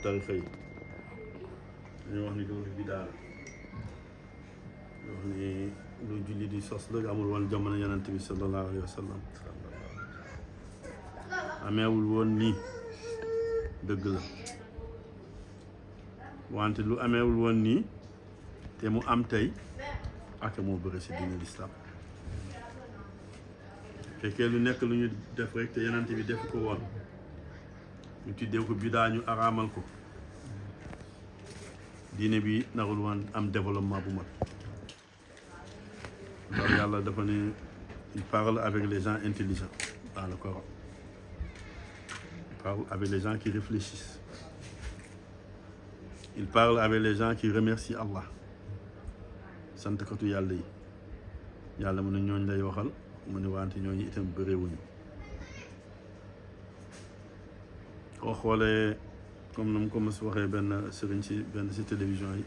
tarixa yi dañuy wax ni loolu bidaa la wax ni lu julli di sos la amul woon jamono yonent bi sallallahu alayhi wa sallam ameewul woon nii dëgg la wante lu ameewul woon nii te mu am tey ak moo bëri si diine lislaam fekkee lu nekk lu ñu def rek te yonent bi def ko woon ñu tuddee ko bidaa ñu araamal ko diine bi narul woon am développement bu mat ndax yàlla dafa ne il parle avec les gens intelligents dans le Coran il parle avec les gens qui réfléchissent il parle avec les gens qui remercient Allah santkatu yàlla yi yàlla mu ne ñooñ lay waxal mu ne wante ñooñu itam bëreewuñu koo xoolee comme na mu ko mos waxee benn sëriñ si télévision yi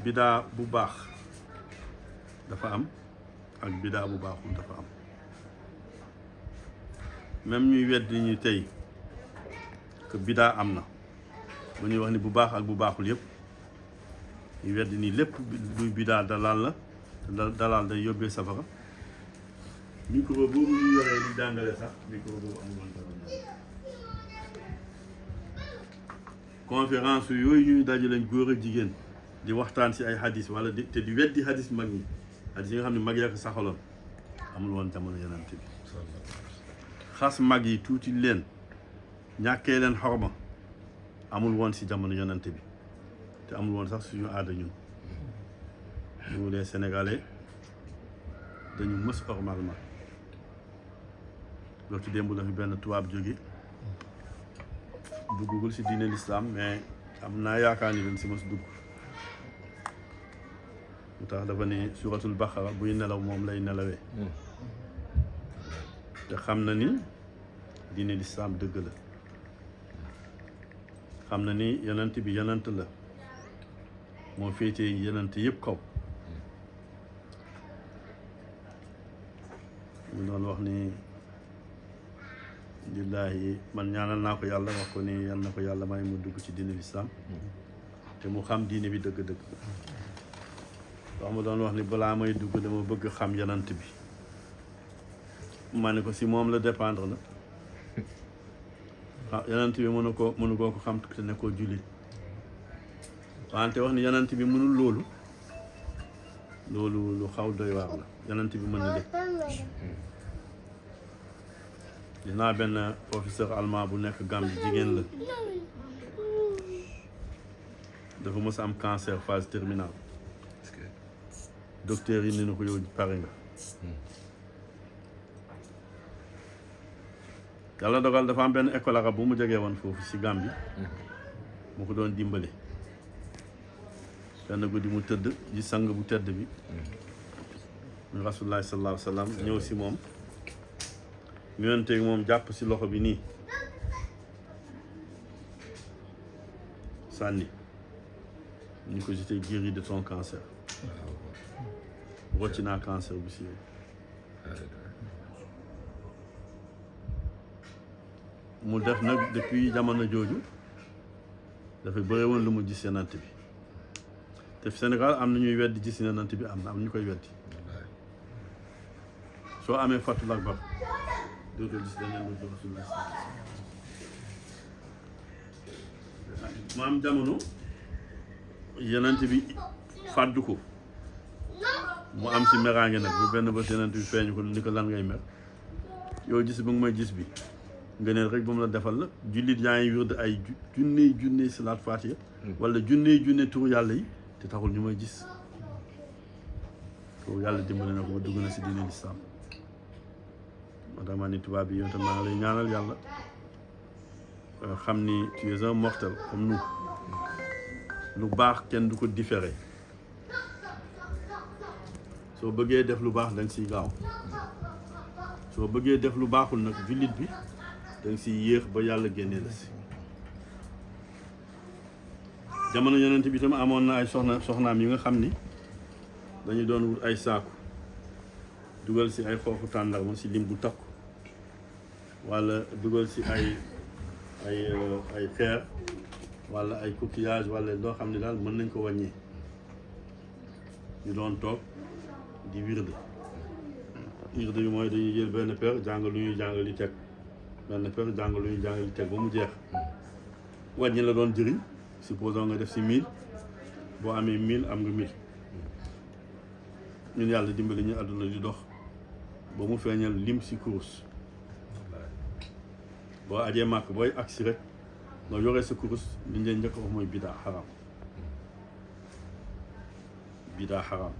bidaa bu baax dafa am ak bidaa bu baaxul dafa am même ñuy weddi ñu tey que bidaa am na bu ñuy wax ni bu baax ak bu baaxul yëpp ñu weddi ni lépp luy bidaa dalal la te dalal day yóbbee safara micro boobu ñu yoree di jàngale sax micro boobu amul woon dara conférence yooyu ñuy dajale góor ak jigéen di waxtaan si ay hadis wala te di weddi hadis mag ñi hadis yi nga xam ne mag yaa ko saxaloon amul woon jamono yonent bi xas mag yi tuuti leen ñàkkee leen xorma amul woon si jamono yonent bi te amul woon sax suñu aada ñun ñu les Sénégalais dañu mës ormal mag loolu ci démb la fi benn tubaab jóge duggugul si diine l'islam mais am naa yaakaar ni dañ si mës dugg mu tax dafa ne suratul baqara buy nelaw moom lay nelawee te xam na ni diine l'islam dëgg la xam na ni yonent bi yonent la moo féetee yonent yëpp kaw mu doon wax ni billaahi man ñaanal naa ko yàlla wax ko ni yal na ko yàlla may mu dugg ci diine l'islam te mu xam diine bi dëgg-dëgg wax ma doon wax ni balaa may dugg dama bëgg xam yonent bi ma ne ko si moom la dépendre na waaw yonent bi mënu koo ko xam te ne koo jullit wante wax ni yonent bi mënul loolu lu xaw doy waar la yonent bi mën na lépp dinaa benn professeur allemand bu nekk Gambie jigéen la dafa mës a am cancer phase terminale docteur yi ne na ko yow pare nga yàlla dogal dafa am benn école arabe bu mu jegee woon foofu si Gambie mu ko doon dimbale benn guddi mu tëdd ji sang bu tëdd bi mu rasulullah sallallahu alayhi wa sallam ñëw si moom ñu yonteeg moom jàpp si loxo bi nii sànni ñu ko j'étais guéri de ton cancer wocc naa cancer bi si mu def nag depuis jamono jooju dafay bëri woon lu mu gis yonent bi te Sénégal am na ñuy weddi gis yonent bi am ñu koy weddi soo amee fatul akbar dootoo gis leneen lu Rasulullah mu am jamono yonent bi fàddu ko mu am si meraange nag bu benn bés yonent bi feeñu ko ni ko lan ngay mer yow gis ba nga may gis bi ngëneel rek ba mu la defal la jullit yaa ngi wird ay junney salaat faatiha wala junne turu yàlla yi te taxul ñu may gis ko yàlla dimbali na ko ba dugg na si diine lislaam moo tax ma ni tubaab bi yow tam maa ngi lay ñaanal yàlla xam ni tu es un mortel comme nous lu baax kenn du ko différé soo bëggee def lu baax danga siy gaaw soo bëggee def lu baaxul nag jullit bi danga siy yéex ba yàlla génnee la si jamono yonent bi tam amoon na ay soxnaam yi nga xam ni dañu doon wut ay saaku dugal si ay xooxu tàndarma si lim bu takku wala dugal si ay ay xeer wala ay coquillage wala loo xam ne daal mën nañ ko wàññee ñu doon toog di wirde bi mooy dañuy jël benn per jàng lu ñuy jàngal di teg benn per jàng lu ñuy jàngal di teg ba mu jeex wàññi la doon jëriñ supposons nga def si 1000 boo amee 1000 am nga 1000 ñun yàlla dimbali ñu àdduna di dox ba mu feeñal lim si kurus boo ajee màkk booy agsi rek nga yoree sa kurus li ñu leen njëkk wax mooy bidaa xaram bidaa xaram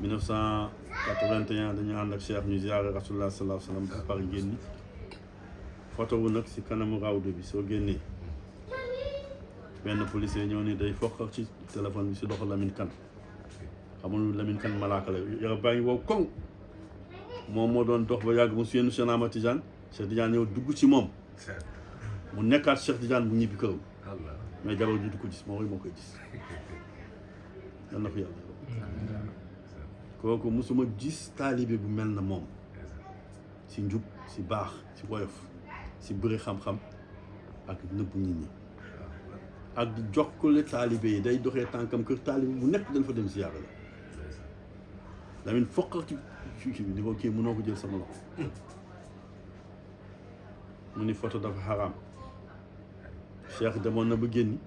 1981 dañu ànd ak Cheikh ñu ziyaare Rasulullah sallallahu alayhi wa sallam ba pare génni photo wu nag si kanamu rawdu bi soo génnee benn policier ñëw ni day foq ci téléphone bi si doxu Lamine Kane xamul Lamine Kane malaaka la yaram baa ngi wow koŋ moom moo doon dox ba yàgg mu suyenu Cheikh Ahmad Tidiane Cheikh Tidiane ñëw dugg ci moom mu nekkaat Cheikh Tidiane bu ñibbi këram mais jabar ji du ko gis moom rek moo koy gis yal na ko yàlla kooku mosuma gis taalibe bu mel na moom si njub si baax si woyof si bëri xam-xam ak nëbb nit ñi ak di jokkale taalibe yi day doxee tànkam kër taalibe bu nekk dañ fa dem si yàlla la Lamine foqal ci bi ni ko kii mënoo ko jël sama loxo mu ni photo dafa xaraam Cheikh demoon na ba génni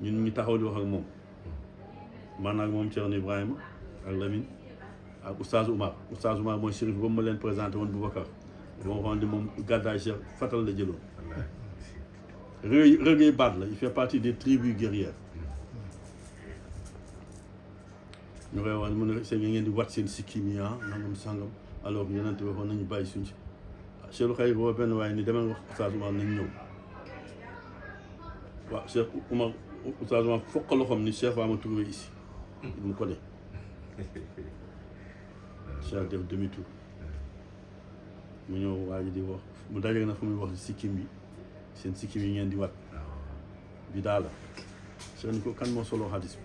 ñun ñu taxaw di wax ak moom man ak moom Thierno Ibrahima ak Lamine ak Oustaz Oumar mooy shérif ba ma leen présenté woon Boubacar ba ma waxoon ni moom gàddaay Cheikh fatal la jëloon Regueil Bad la il fait partie des tribus guerrières ñu koy wax mu ne c'est ngeen di wat seen sikkim yi nangam sangam alors yonent waxoon nañu bàyyi suñ si Cheikh xëy boo benn waaye ni demal wax Oustaz Oumar nañ ñëw waaw Cheikh Oumar Oustaz Oumar foq loxoom ni Cheikh va me trouver ici il me connaît Cheikh def demi tour mu ñëw waa ji di wax mu dajeeg na fu muy wax di sikkim bi seen sikkim yi ngeen di wat bi daal la Cheikh ni ko kan moo solo xadis bi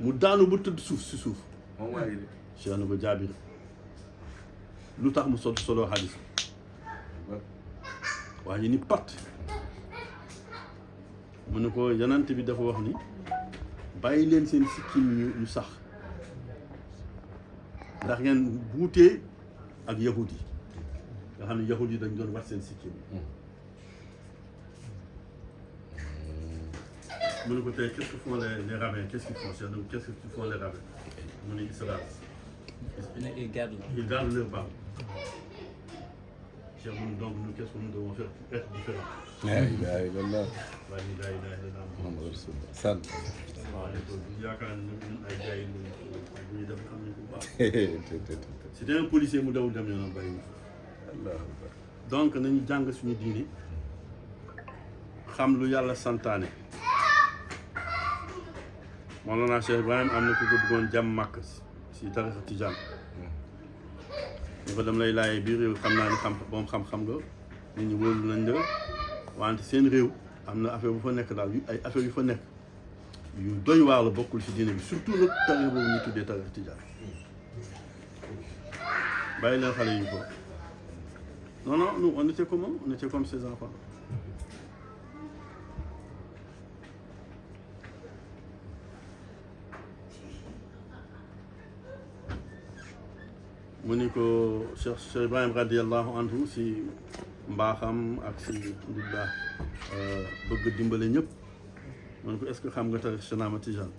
mu daanu ba tëdd suuf si suuf Cheikh ni ko Jaabir lu tax mu solo xadis bi waa ji ni pat mu ne ko yanant bi dafa wax ni bàyyi leen seen sikkim ñu sax ndax ngeen buutee ak yahud yi nga xam ne yahud yi dañ doon wat seen sikkim mu ne ko tey qu'est-ce que font les rabbins qu'est-ce qu'ils font qu'est-ce que font les rabbins mu ne Israël ils gardent leur barbe Cheikh mu ne donc nous qu'est-ce que nous devons faire pour être différents la ilaha illallah waaye ni laa ilaha illallah Muhammad rasulullah san waaw yaakaar ne ñun ay gars yi bu ñuy def xam nañ ko bu baax c'était un policier mu dawul dem yoonam bàyyi Allah donc nañu jàng suñu diine xam lu yàlla santaane Mawlana Cheikh Ibrahim am na ku ko bëggoon jàmm màkk si tarixa Tijaan ñu ko dem lay laayee biir réew xam naa ni moom xam-xam nga nit ñi wóolu nañ la wante seen réew am na affaire bu fa nekk daal ay affaire yu fa nekk yu doy waar la bokkul si diine bi surtout nag tarix boobu ñu tuddee tarix Tijaan bàyyi leen xale yu ko non nous on était comme ces enfants mu ni ko Cheikh Ibrahim radiallahu anhu si mbaaxam ak si alhamdulilah bëgg dimbale ñëpp mu ne ko est-ce que xam nga tarix Cheikh Ahmad Tijaan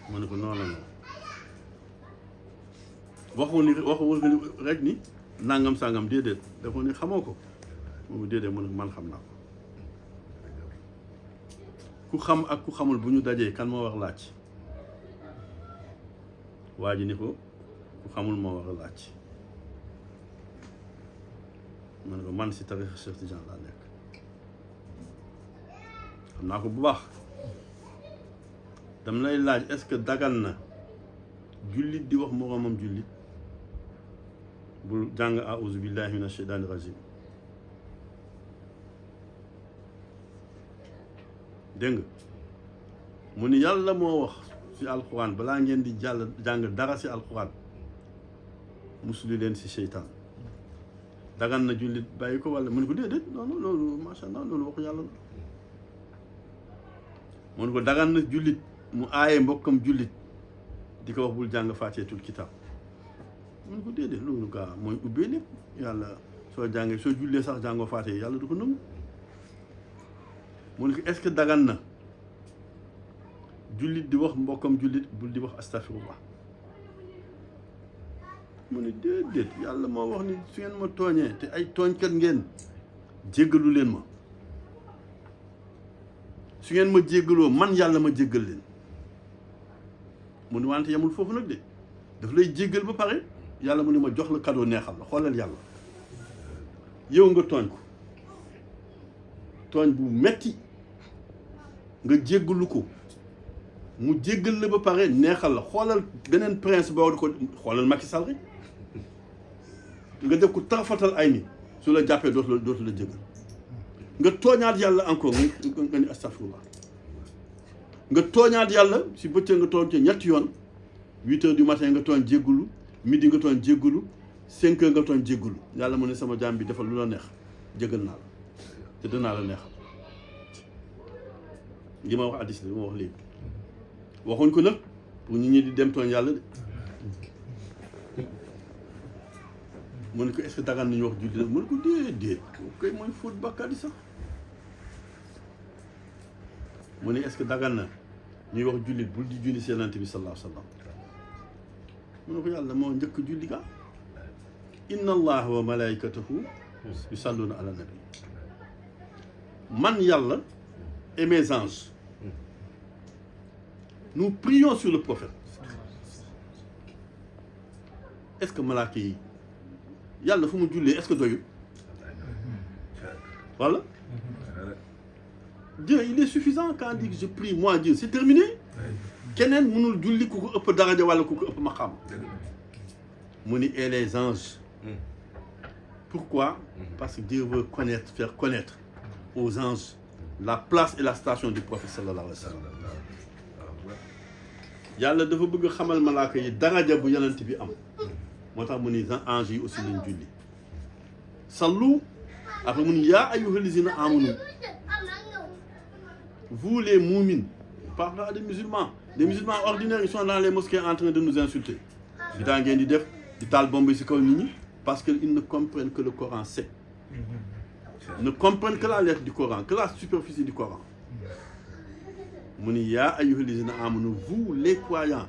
mu ne ko non waxu rek ni nangam sangam déedéet dafa ni xamoo ko moom déedéet mu ne man xam naa ko ku xam ak ku xamul bu ñu dajee kan moo wax laaj waa ji ni ko ku xamul moo war a laaj ma ne ko man si tarix Cheikh Tidiane laa nekk xam naa ko bu baax dam lay laaj est-ce que dagan na jullit di wax moroomam jullit bul jàng a'uuzu billahi mina shaytaani rajim dégg nga mu ni yàlla moo wax ci alxuraan balaa ngeen di jàng dara ci alxuraan musuli leen si seytaan dagan na jullit bàyyi ko wala mu ne ko déedéet non loolu macha allah loolu waxu yàlla la mu ne ko dagan na jullit mu aaye mbokkam jullit di ko wax bul jàng faatihatul kitaab mu ne ko déedéet loolu gaa mooy ubbee lépp yàlla soo jàngee soo jullee sax jàngoo faatiha yàlla du ko nangu mu ne ko est-ce que dagan na jullit di wax mbokkam jullit bul di wax astafirullah mu ne déedéet yàlla moo wax ni su ngeen ma tooñee te ay tooñkat ngeen jéggalu leen ma su ngeen ma jéggaloo man yàlla ma jéggal leen mu ne wante yemul foofu nag de daf lay jéggal ba pare yàlla mu ne ma jox la cadeau neexal la xoolal yàlla yow nga tooñ ko tooñ bu metti nga jéggalu ko mu jéggal la ba pare neexal la xoolal beneen prince boo ko xoolal Macky Sall rek nga def ko tarafatal ay ni su la jàppee dootu la jéggal nga tooñaat yàlla encore nga ni astafurlah nga tooñaat yàlla si bëccëg nga tooñ ci ñetti yoon 8 heures du matin nga tooñ jéggalu midi nga tooñ jéggalu 5 heures nga tooñ jéggalu yàlla mu ne sama jaam bi defal lu la neex jéggal naa la te danaa la neexal li ma wax addis li ma wax léegi waxuñ ko nag pour nit ñi di dem tooñ yàlla de mu ne ko est-ce que dagan nañu wax julli mu ne ko déedéet koy mooy fóot bàkkaar yi sax mu ne est-ce que dagan na ñuy wax jullit bul di julli si Yonent bi sallallahu alayhi wa sallam mu ne ko yàlla moo njëkk julli ga inna allaha wa malaikatahu yusalluna ala nabi man yàlla et mes anges nous prions sur le prophète est-ce que malaaka yi yàlla fu mu jullee est-ce que doyul voilà Dieu il est suffisant quand il dit je prie moi Dieu c'est terminé keneen mënul julli ku ko ëpp daraja wala ku ko ëpp maqaam mu ni et les anges pourquoi parce que Dieu veut faire connaître aux anges la place et la station du prophète sallallahu alayhi wa sallam yàlla dafa bëgg xamal malaaka yi daraja bu yonent bi am moo tax mu ni anges yi aussi lañ julli sallu après mu ni yaa ayyuhal lazina amanu vous les moumines par là des musulmans ordinaires ils sont dans les mosquées en train de nous insulter di daa ngeen di def di taal bombe ci kaw nit ñi parce que ils ne comprennent que le Coran sec ne comprennent que la lettre du Coran que la superficie du Coran mu ni yaa ayyuhal lazina amanu vous les croyants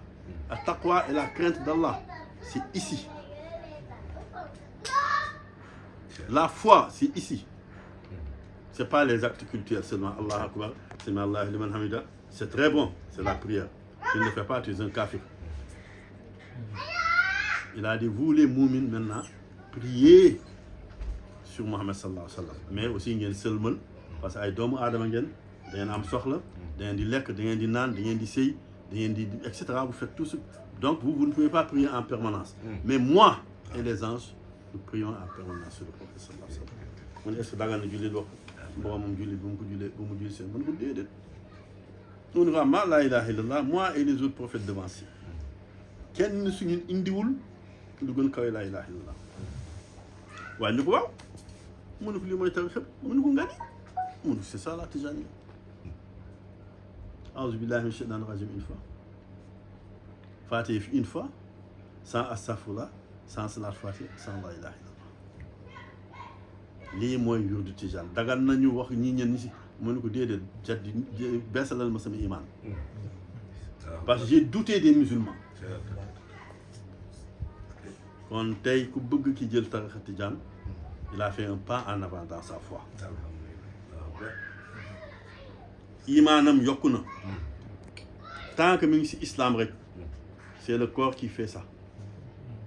at-taqwa et la crainte d'Allah c'est ici la foi c'est ici c'est pas les actes cultuels seulement Allah akbar sami Allahu liman hamida c'est très bon c'est la prière tu ne le fais pas tu es un kafir il a dit vous les moumines maintenant priez sur Muhammad sallallahu alayhi wa sallam mais aussi ngeen sëlmal parce que ay doomu aadama ngeen da ngeen am soxla da ngeen di lekk da ngeen di naan da ngeen di sëy da ngeen di et cetera vous faites tout ce donc vous ne pouvez pas prier en permanence mais moi et les anges nous prions en permanence sur le prophète sallallahu alayhi wa sallam mu ne est-ce que dagal na jullit wax boromam jullit bu mu ko jullee bu mu julli seen mën ko déedéet on ne va ma la ilaha illallah moi et les autres prophètes devanciers kenn suñu indiwul lu gën kawe la ilaha illallah waaye ñu ko waaw mu ne ko lii mooy tarixa mu ne ko nga ni mu ne ko c'est ça la tijaniya a'uzu billahi min shaytanir rajim une fois Fatiha une fois sans astaghfirullah sans salat Fatiha sans la ilaha illallah lii mooy wirdu tijaan dagal nañu wax ñi ñen ñi si mu ne ko déedéet jaddi beesalal ma sama iman parce que j'ai douté des musulmans kon tey ku bëgg ki jël tarixa tijaan il a fait un pas en avant dans sa foi imaanam yokku na tant que mi ngi ci islam rek c'est le corps qui fait ça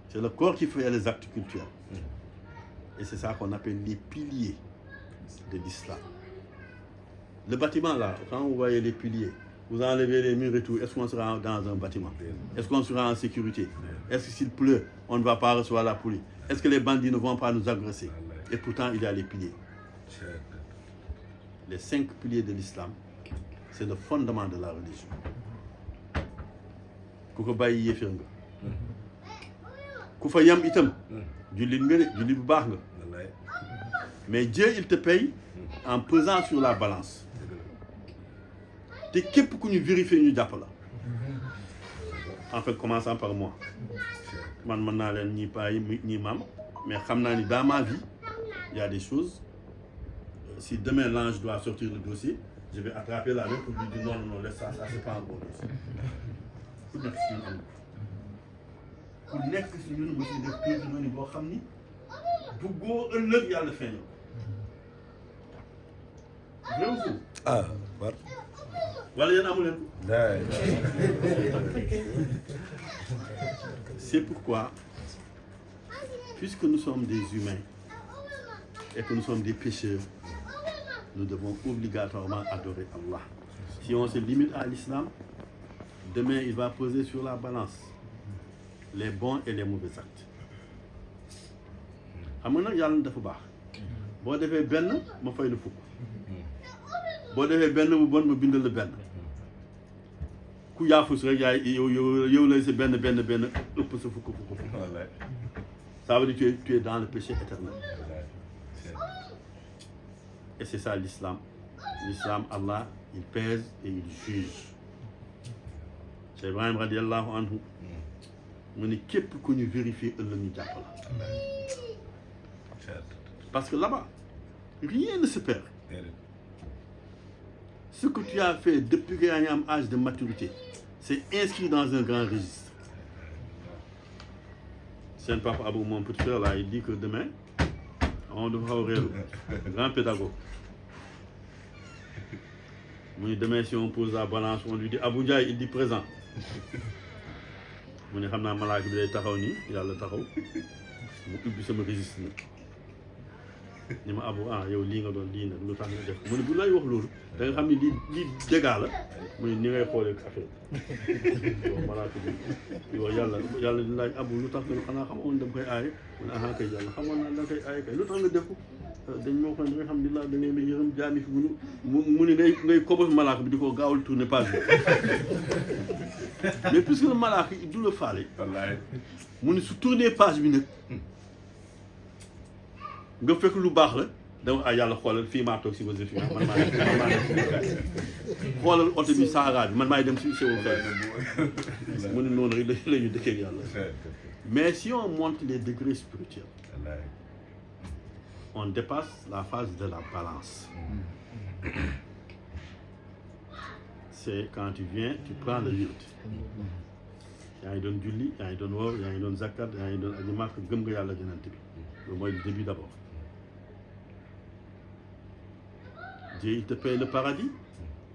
c'est le corps qui fait les actes cultuels et c'est ça qu'on appelle les piliers de l'islam le bâtiment là quand vous voyez les piliers vous enlevez les murs et tout est-ce qu'on sera dans un bâtiment est-ce qu'on sera en sécurité est-ce que s'il pleut on ne va pas recevoir la pluie est-ce que les bandits ne vont pas nous agresser et pourtant il y a les piliers les 5 piliers de l'islam c'est le fondement de la religion ku ko bàyyi yéeféer nga ku fa yam itam jullit nga de jullit bu baax nga wallaay mais Dieu il te paye en pesant sur la balance te képp ku ñu vérifier ñu jàpp la en fait commençant par moi man mën naa leen ñii paa yi ñii maam mais xam naa ni dans ma vie il y a des choses si demain l'ange doit sortir le dossier je vais attraper la main pour lui dire non non non laisse ça c'est pas un bon dossier ku nekk si ñun am ku nekk si ñun mosi def périmoni boo xam ni buggoo ëllëg yàlla feeñoo vrai ou faux ah war wala yéen amu leen ko daay c'est pourquoi puisque nous sommes des humains et que nous sommes des pécheurs nous devons obligatoirement adorer Allah. Si on se limite à l'islam, demain il va peser sur la balance les bons et les mauvais actes. xam nga nag yàlla dafa baax boo defee benn ma fay la fukk boo defee benn bu bon ma bindal la benn ku yaafus rek yaay yow lay sa benn ëpp sa fukk wallaay ça veut dire tu es dans le péché éternel. wallaay Et c'est ça l'islam. L'islam, Allah, il pèse et il juge. Cheikh Ibrahim radiallahu anhu mu ne képp ku ñu vérifier ëllëg ñu jàpp la. Parce que là-bas, rien ne se perd. Ce que tu as fait depuis que tu as un âge de maturité, c'est inscrit dans un grand registre. C'est un papa Abou, mon petit frère, là, il dit que demain, on devra ouvrir grand pédagogue. Demain, si on pose la balance, on lui dit Abou Ndiaye, il dit présent. Je sais que malaaka bi day taxaw nii yàlla taxaw mu ubbi sama registre nag ni ma Abou yow lii nga doon lii nag lu tax nga def mu ne bu lay wax loolu da nga xam ne lii dégaa la mu ne ni ngay xoolee affaire yow malaaka bi yow yàlla di laaj Abou lu tax nga xanaa xamoon dama koy aaye mu ne kay yàlla xamoon naa da nga koy aaye kay lu tax nga def ko dañ moo xam ne nga xam ni laa da ngay yërëm jaami fi mu ne ngay kobos malaaka bi di ko gaawal tourner page bi mais puisque le malaaka du la faale wallaay mu ne su tourner page bi nag nga fekk lu baax la dama yàlla xoolal fii maa toog si wasi fi man maa xoolal oto bi Sahara bi man maay dem si sewo fay mu ne noonu rek la ñu dëkkee ak yàlla mais si on monte les degrés spirituels wallaay on dépasse la phase de la balance. C'est quand tu viens, tu prends le wird. yaa ngi doon julli yaa ngi doon woor yaa ngi doon zakat yaa ngi doon aji màkk gëm nga yàlla jënante bi loolu mooy le début d'abord. Dieu il te paye le paradis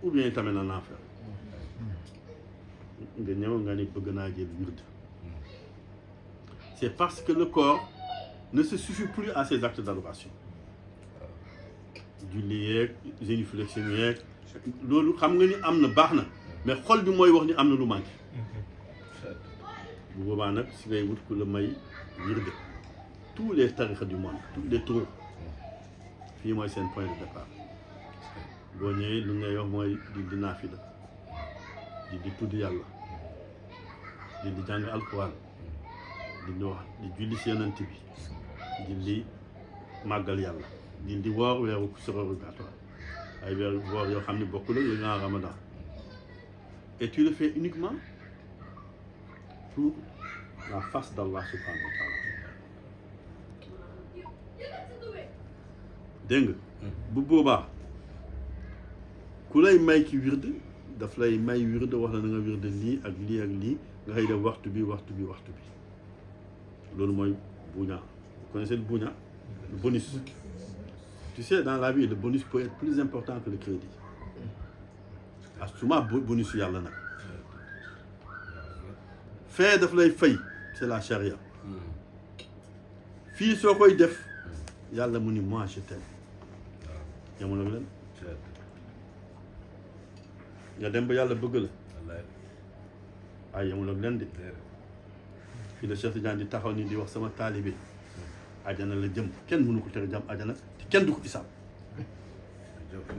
ou bien il t'amène en enfer. nga ñëw nga ni bëgg naa jël wird. C'est parce que le corps ne se suffit plus à ces actes d'adoration. julli yeeg génuflexion yeeg loolu xam nga ni am na baax na mais xol bi mooy wax ni am na lu manqué bu boobaa nag si ngay wut ku la may wirde tous les tarixa du monde tous les trous fii mooy seen point de départ boo ñëwee lu ngay wax mooy di naafila di tudd yàlla di jàng alquran di wax di julli si yonent bi di màggal yàlla di woor weeru surrogatoire ay weeru woor yoo xam ne bokkul ak le grand ramadan et tu le fais uniquement pour la face d'Allah subhanahu wa ta'ala dégg nga bu boobaa ku lay may ki wird daf lay may wird wax la na nga wird lii ak lii ak lii nga xëy def waxtu bi loolu mooy buña vous connaissez le buña le bonus. Tu sais, dans la vie, le bonus peut être plus important que le crédit. Asuma bonus yàlla nag. Fee daf lay fay, c'est la charia. Fii soo koy def yàlla mu ni moi je t'aime. Yamul ak leen. Nga dem ba yàlla bëgg la. Ay yamul ak leen de. Fii la Cheikh Tidiane di taxaw ni di wax sama taalibe ajana la jëm kenn mënu ko tere jàmm ajana te kenn du ko isaab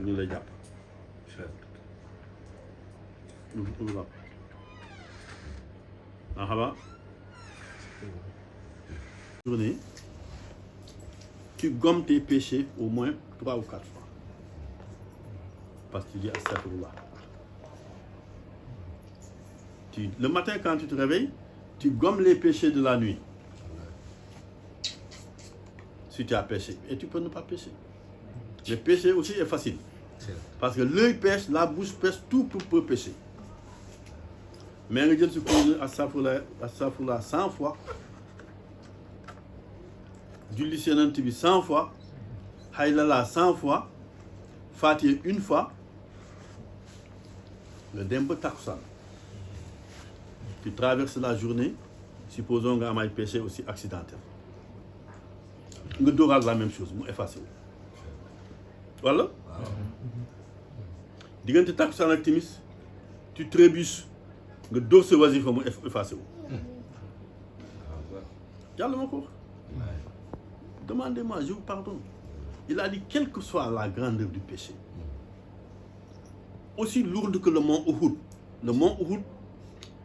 ñu lay jàpp marhaba journée, tu gommes tes péchés au moins 3 ou 4 fois. Parce que tu dis astaghfirullah. Le matin, quand tu te réveilles, tu gommes les péchés de la nuit. Si tu as péché. Et tu peux ne pas pécher. Le péché aussi est facile. Parce que l'œil pêche, la bouche pêche, tout peut pécher. Mais nga jël si ko astaghfirullah 100 fois. Julli ci Yonent bi 100 fois. Haylala 100 fois. Fatiha 1 fois. Nga dem ba takkusaan. Tu traverses la journée, supposons nga am ay péché aussi accidentel. Nga dooraat la même chose, mu effacé wu. Voilà. Diggante takkusaan ak timis, tu trébuches, nga door sa wasifa mu effacé wu. Yàlla ma ko wax. Demandez-moi, je vous pardonne. Il a dit, quelle que soit la grandeur du péché, aussi lourde que le mont Uhud. Le mont Uhud,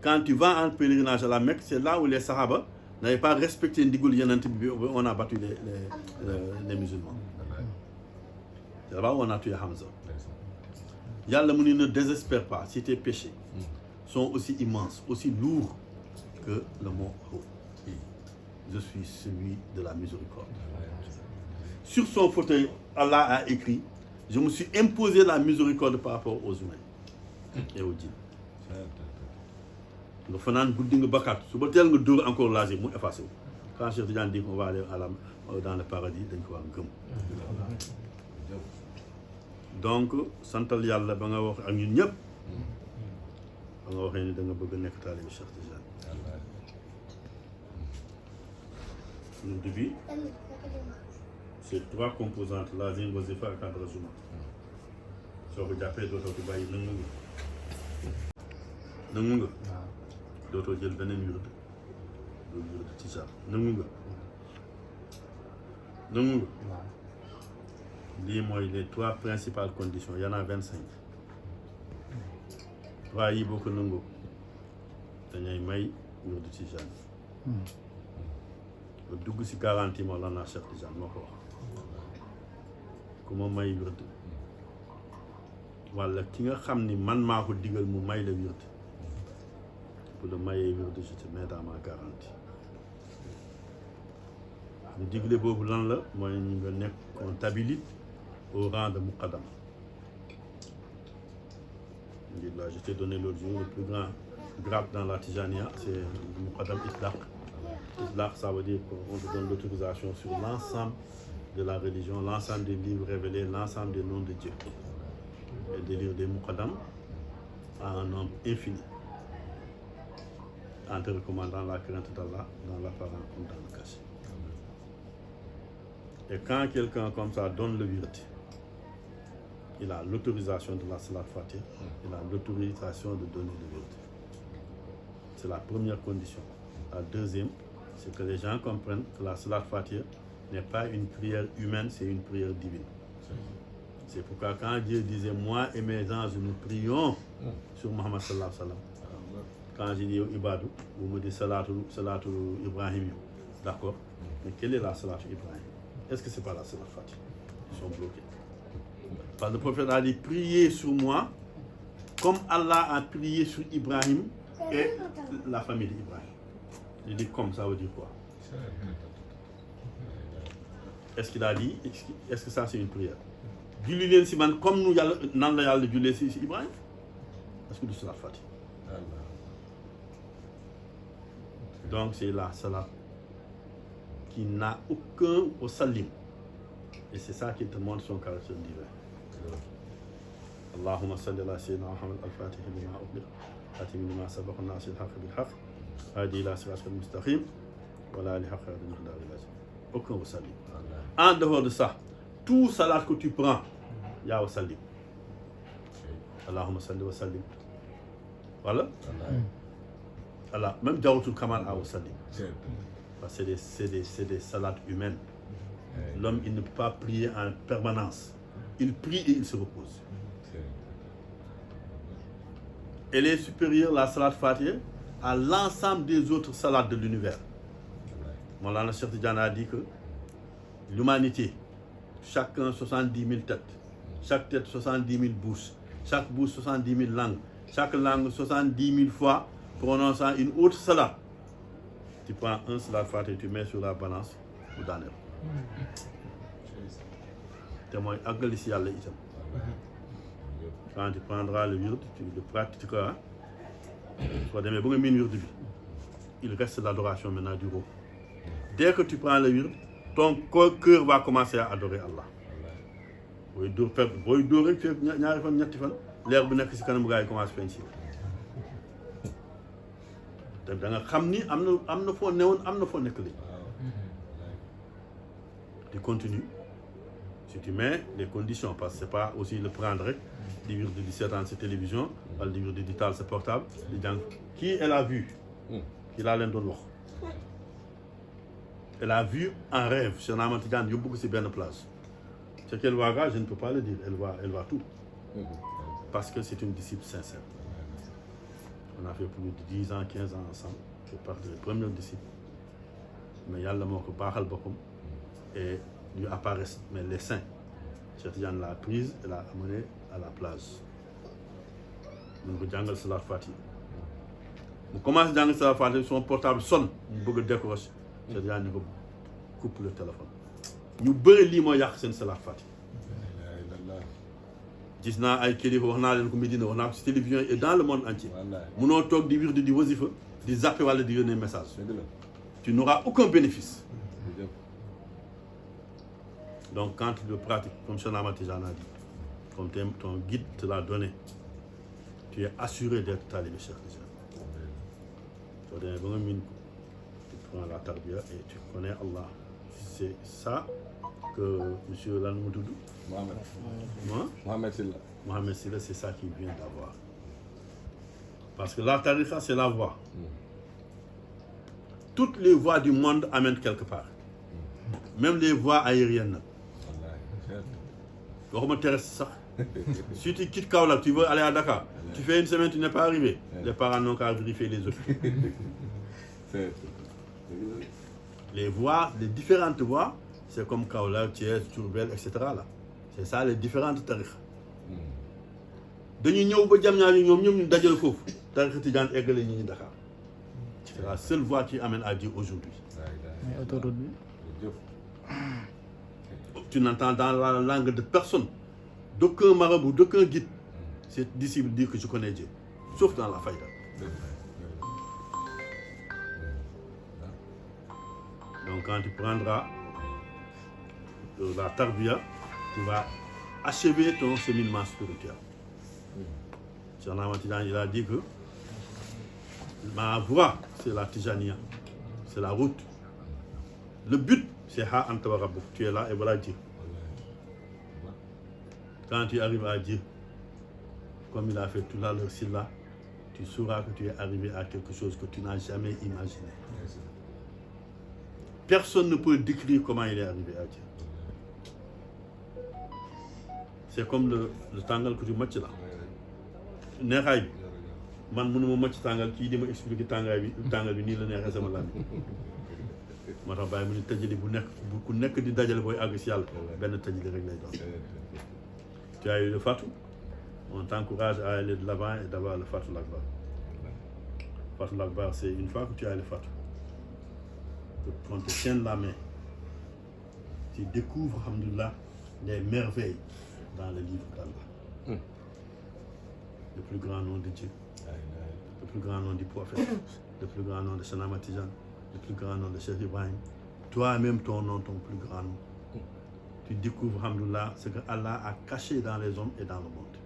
quand tu vas en pèlerinage à la Mecque, c'est là où les Sahaba n'avaient pas respecté ndigul Yonent bi, on a battu les musulmans. C'est là-bas où on a tué Hamza. Yàlla mu ne désespère pas si tes péchés sont aussi immenses, aussi lourds que le mont Uhud. Je suis celui de la miséricorde. Sur son fauteuil, Allah a écrit, je me suis imposé la miséricorde par rapport aux humains et aux djinns. Nga fanaan guddi nga bakkaat suba teel nga dóor encore l'âge mu effacé wu. Quand Cheikh Tidiane dit qu'on va aller dans le paradis dañ ko war gëm. Donc santal yàlla ba nga wax ak ñun ñëpp ba nga waxee ni da nga bëgg a nekk taalibe Cheikh Tidiane. Le début, c'est 3 composantes, lazim, wazifa ak adrazuma. Soo ko jàppee dootoo ko bàyyi nangu nga dootoo jël beneen wird loolu wird tijaan nangu nga lii mooy les 3 principales conditions, il y en a 25. 3 yi boo ko nangoo dañay may wird tijaan ba dugg si garantie Mawlana Cheikh Tidiane moo ko wax ku ma may wird walla ki nga xam ni man maa ko digal mu may la wird pour le mayer wird je te mets dans ma garantie. mu digle boobu lan la mooy ñu nga nekk on t'habilite au rang de muqaddam. Là, je t'ai donné l'autre jour, le plus grand grade dans la Tijania, c'est le muqaddam itlaq. Itlaq, ça veut dire qu'on te donne l'autorisation sur l'ensemble de la religion, l'ensemble des livres révélés, l'ensemble des noms de Dieu. Et de lire des muqaddam à un nombre infini, en te recommandant la crainte d'Allah dans l'apparent comme dans le caché. Et quand quelqu'un comme ça donne le wird, il a l'autorisation de la salat fatih, il a l'autorisation de donner le wird. C'est la première condition. La deuxième, c'est que les gens comprennent que la salat fatih n'est pas une prière humaine, c'est une prière divine. C'est pourquoi quand Dieu disait, moi et mes anges, nous prions sur Muhammad sallallahu alayhi wa sallam. Quand j'ai dit Ibadou, vous me dites salatu Ibrahim, d'accord? Mais quelle est la salatu Ibrahim? Est-ce que c'est pas la salat fatih? Ils sont bloqués. Parce que le prophète a dit, priez sur moi, comme Allah a prié sur Ibrahim et la famille d'Ibrahim. Il dit comme, ça veut dire quoi? Est-ce qu'il a dit, est-ce que ça c'est une prière? Julli leen si man comme nous nan la Yàlla jullee si Ibrahim? Est-ce que du salat fatih? Donc c'est la salat qui n'a aucun au salim. Et c'est ça qui te montre son caractère divin. Allahumma salli ala sayyidina Muhammad al-Fatih lima ughliq khatim lima sabaqa nasir al-haqq bil-haqq hadi ila siratal mustaqim wa la alihi haqqa qadrihi. Aucun au salim. En dehors de ça, tout salat que tu prends, il y a au salim. Allahumma salli wa sallim. Voilà. Allah, même Jawratul Kamal a au salim. Parce que c'est des salades humaines. L'homme, il ne peut pas prier en permanence. Il prie et il se repose. Elle est supérieure, la salade Fatih, à l'ensemble des autres salades de l'univers. Maulana Cheikh Tidiane a dit que l'humanité, chacun 70 000 têtes, chaque tête 70 000 bouches, chaque bouche 70 000 langues, chaque langue 70 000 fois prononçant une autre salat. Tu prends un salat Fatiha et tu mets sur la balance ou daaneel. te mooy àggali si yàlla itam. Quand tu prendras le wird, tu le pratiqueras. Soo demee ba nga miin wird bi, il reste l'adoration maintenant du rôle. Dès que tu prends le wird, ton cœur va commencer à adorer Allah. booy dóor rek fekk ñaari fan ñetti fan leer bu nekk si kanam gaa yi commencé feeñ si te da nga xam ni am na foo newoon am na foo nekk léegi. Tu continues si tu mets les conditions parce que c'est pas aussi le prendre rek di wird di seetaan sa télévision wala di wird di taal sa portable di jàng kii elle a vu kii laa leen doon wax elle a vu en rêve Cheikh Ahmad Tidiane yóbbu ko si benn place. Ce qu'elle voit là, je ne peux pas le dire. Elle voit tout. Parce que c'est une disciple sincère. On a fait plus de 10 ans, 15 ans ensemble. Je suis parti des premiers disciples. Mais Yalla Moko Bahal Bokom. Et lui apparaissent. Mais les saints, Cheikh Tidiane l'a prise et l'a amenée à la plage. Nous avons Djangal Salat Fatih. On commence Djangal Salat Fatih, son portable sonne. Nous avons décroché. Cheikh Tidiane coupe le téléphone. ñu bëri lii moo yàq seen salaat Fatiha. Gis naa ay kilifa wax naa leen ko Medina wax naa ko ci télévision et dans le monde entier. Munoo toog di wird di wasifa di zappé wala di yónnee message. Tu n'auras aucun bénéfice. Donc quand tu le pratiques comme Cheikh Ahmad Tidiane a dit, comme ton guide te l'a donné, tu es assuré d'être talibé Cheikh Tidiane. Soo demee ba nga miin ko, tu prends la tarbiya et tu connais Allah. C'est ça que monsieur Lanmoudoudou Mohamed Silla, c'est ça qu'il vient d'avoir. Parce que la tariqa, c'est la voie. Toutes les voies du monde amènent quelque part. Même les voies aériennes. Si tu quittes Kaolack, tu veux aller à Dakar, tu fais une semaine, tu n'es pas arrivé. Les parents n'ont qu'à vérifier les autres. Les voies, les différentes voies, c'est comme Kaolack, Thiès, Diourbel, etc. là. C'est ça les différentes tariqa. dañuy ñëw ba Diamniadio ñoom ñu dajal foofu tariqa Tidiane eggale ñi Dakar. C'est la seule voie qui amène à Dieu aujourd'hui. Mais autoroute bi. Tu n'entends dans la langue de personne, d'aucun marabout, d'aucun guide, ces disciples disent que je connais Dieu, sauf dans la faïda. Donc quand tu prendras la tarbiya, tu vas achever ton cheminement spirituel. Cheikh Ahmad Tidiane, il a dit que ma voie, c'est la Tijaniya, c'est la route. Le but, c'est Ha Anta wa Rabbuk, tu es là et voilà Dieu. Quand tu arrives à Dieu, comme il a fait tout à l'heure, là, tu sauras que tu es arrivé à quelque chose que tu n'as jamais imaginé. Personne ne peut décrire comment il est arrivé à Dieu. C'est comme le tangal que tu matches là. Neexaay bi man mënuma macc tàngal kii di ma expliquer tàngaay bi nii la neexee sama lan moo tax bàyyi mu ne tëjali bu ku nekk di dajale booy àgg si yàlla benn tëjali rek lay doon. Tu as eu le Fatou, on t'encourage à aller de l'avant et d'avoir le Fatou Akbar. Fatou Akbar, c'est une fois que tu as le Fatou, qu'on te tienne la main, tu découvres, alhamdoulilah, les merveilles dans le livre d'Allah. Le plus grand nom de Dieu, le plus grand nom du prophète, le plus grand nom de Cheikh Ahmad Tidiane, le plus grand nom de Cheikh Ibrahim. Toi-même, ton nom, ton plus grand nom. Tu découvres, alhamdoulilah, ce que Allah a caché dans les hommes et dans le monde.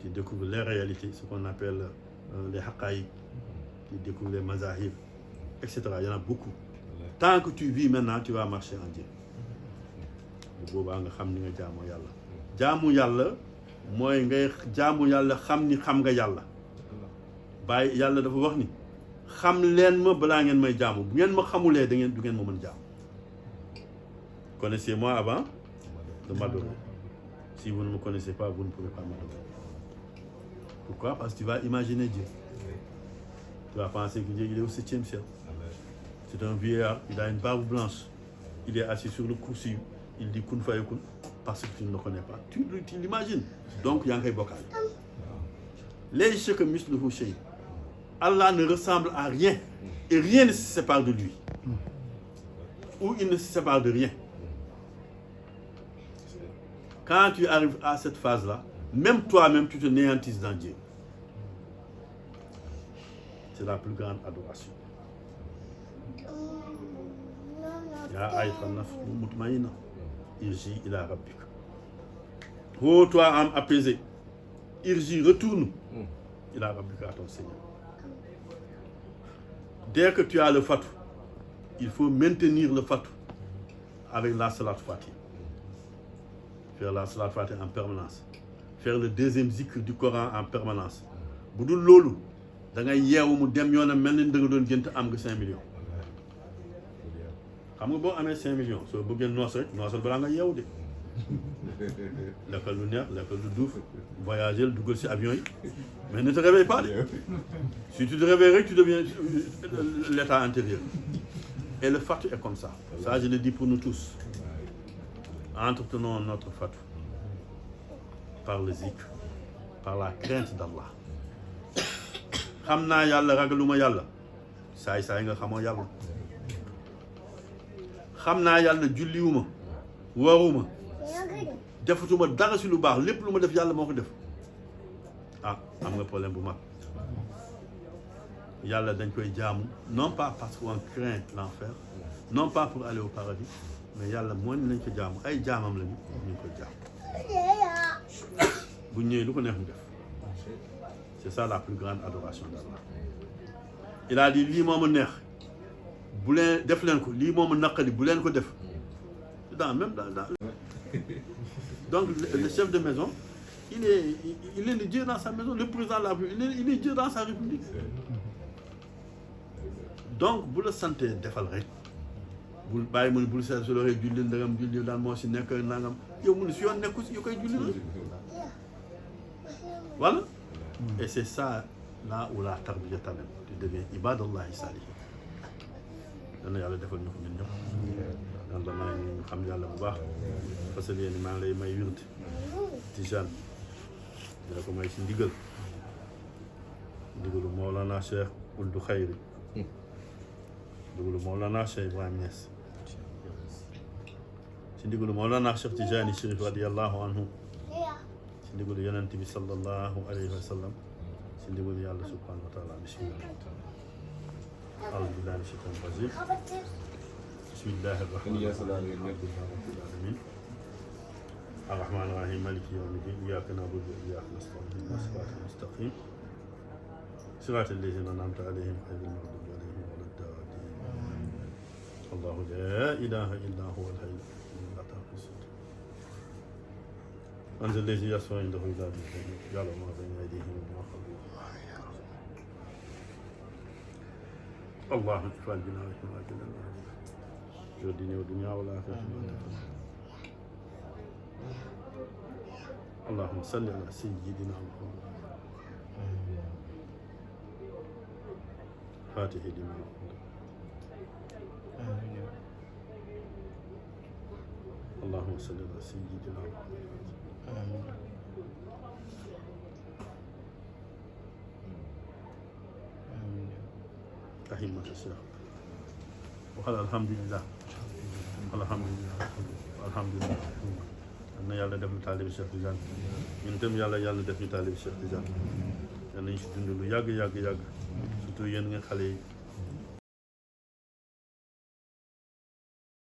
Tu découvres les réalités, ce qu'on appelle les haqaïq. Tu découvres les mazahib, etc. Il y en a beaucoup. Tant que tu vis maintenant, tu vas marcher en Dieu. Boobaa nga xam ni nga jaamu yàlla. Jaamu yàlla mooy ngay jaamu yàlla xam ni xam nga yàlla. Bàyyi yàlla dafa wax ni xam leen ma balaa ngeen may jaamu bu ngeen ma xamulee du ngeen ma mën jaamu. Connaissez-moi avant de m'adorer. Si vous ne me connaissez pas, vous ne pouvez pas m'adorer. Pourquoi? Parce que tu vas imaginer Dieu. Tu vas penser que Dieu il est au 7e ciel. C'est un vieillard, il a une barbe blanche, il est assis sur le coussi, il dit kun fayakun parce que tu ne le connais pas. Tu l'imagines. Donc, il y a un bocal. Les chèques misluhu shay. Allah ne ressemble à rien et rien ne se sépare de lui. Ou il ne se sépare de rien. Quand tu arrives à cette phase-là, même toi-même, tu te néantises dans Dieu. C'est la plus grande adoration. Ya ayyuha an-nafs mutmaïnna irji ila rabbika. Oh toi âme apaisée, irji retourne ila rabbika à ton Seigneur. Dès que tu as le fatou, il faut maintenir le fatou avec la salat fatih. Faire la salat fatih en permanence. Faire le deuxième zikr du Coran en permanence. Bu dul loolu da ngay yeewu mu dem yoonam mel ni da nga doon gënt am nga 5 millions. xam nga boo amee 5 millions soo bëggee noos rek noosal balaa nga yeewu de. lekkal lu neex lekkal lu duuf voyager duggal ci avion yi mais ne te réveille pas de. Si tu te réveilles tu deviens l'état intérieur. Et le fatou est comme ça. Ça je le dis pour nous tous. Entretenons notre fatou par le zikr, par la crainte d'Allah. xam naa yàlla ragaluma yàlla saay nga xamoo yàlla. xam naa yàlla julliwuma waruma defatuma dara si lu baax lépp lu ma def yàlla moo ko def ah am nga problème bu mag. Yàlla dañ koy jaamu non pas parce qu'on craint l'enfer, non pas pour aller au paradis, mais yàlla moo ni lañ ko jaamu ay jaamam lañu ñu koy jaamu. bu ñëwee lu ko neex mu def. C'est ça la plus grande adoration d'Allah. Il a dit lii moo ma neex bu leen def leen ko lii moo ma naqari bu leen ko def dans donc le chef de maison il est le Dieu dans sa maison, le président de la République il est Dieu dans sa République. Donc bu la santé defal rek bul bàyyi mu ne bul seet su la rek julli ndagam julli daan moo si nekk nangam yow mu ne si yoon nekku si yu koy julli la voilà. Et c'est ça là où la tarbiya tamit tu deviens ibadallahi salihin. dana yàlla defal ñu ko ñun ñëpp. yàlla maa ngi xam yàlla bu baax parce que yéen maa ngi lay may wird tijaan dina ko may si ndigalu Mawlana Cheikh Ould Khayri, ndigalu Mawlana Cheikh Ibrahim Niass, si ndigalu Mawlana Cheikh Tijani Chérif radiyallahu anhu, si ndigalu Yonent bi sallallahu alayhi wa sallam, si ndigalu yàlla subhanahu wa taala. Bismillah. A'udhu billahi minash shaitanir rajim. Bismillahir rahmanir rahim. Ar-Rahmanir Rahim. Maliki yawmiddin. Iyyaka na'budu wa iyyaka nasta'in. Ihdinas siratal mustaqim. Siratal ladzina an'amta alayhim ghayril maghdubi alayhim waladdallin. Allahu la ilaha illa huwal hayyul qayyum la ta'khudhuhu sinatun wa la nawm. Man dhal ladhi yashfa'u 'indahu illa bi'idhnihi. Ya'lamu ma bayna aydihim wa ma khalfahum. اللهم اكفى بنا وكما جلنا في الدنيا والدنيا والآخرة. اللهم صل على سيدنا محمد فاتح لما اللهم صل على سيدنا محمد أهمة الشيخ وقال الحمد لله أن يالا دef talib Cheikh Tidiane ñun tam yàlla def ñu talib Cheikh Tidiane yal nañ si dund lu yàgg surtout yéen nga xale yi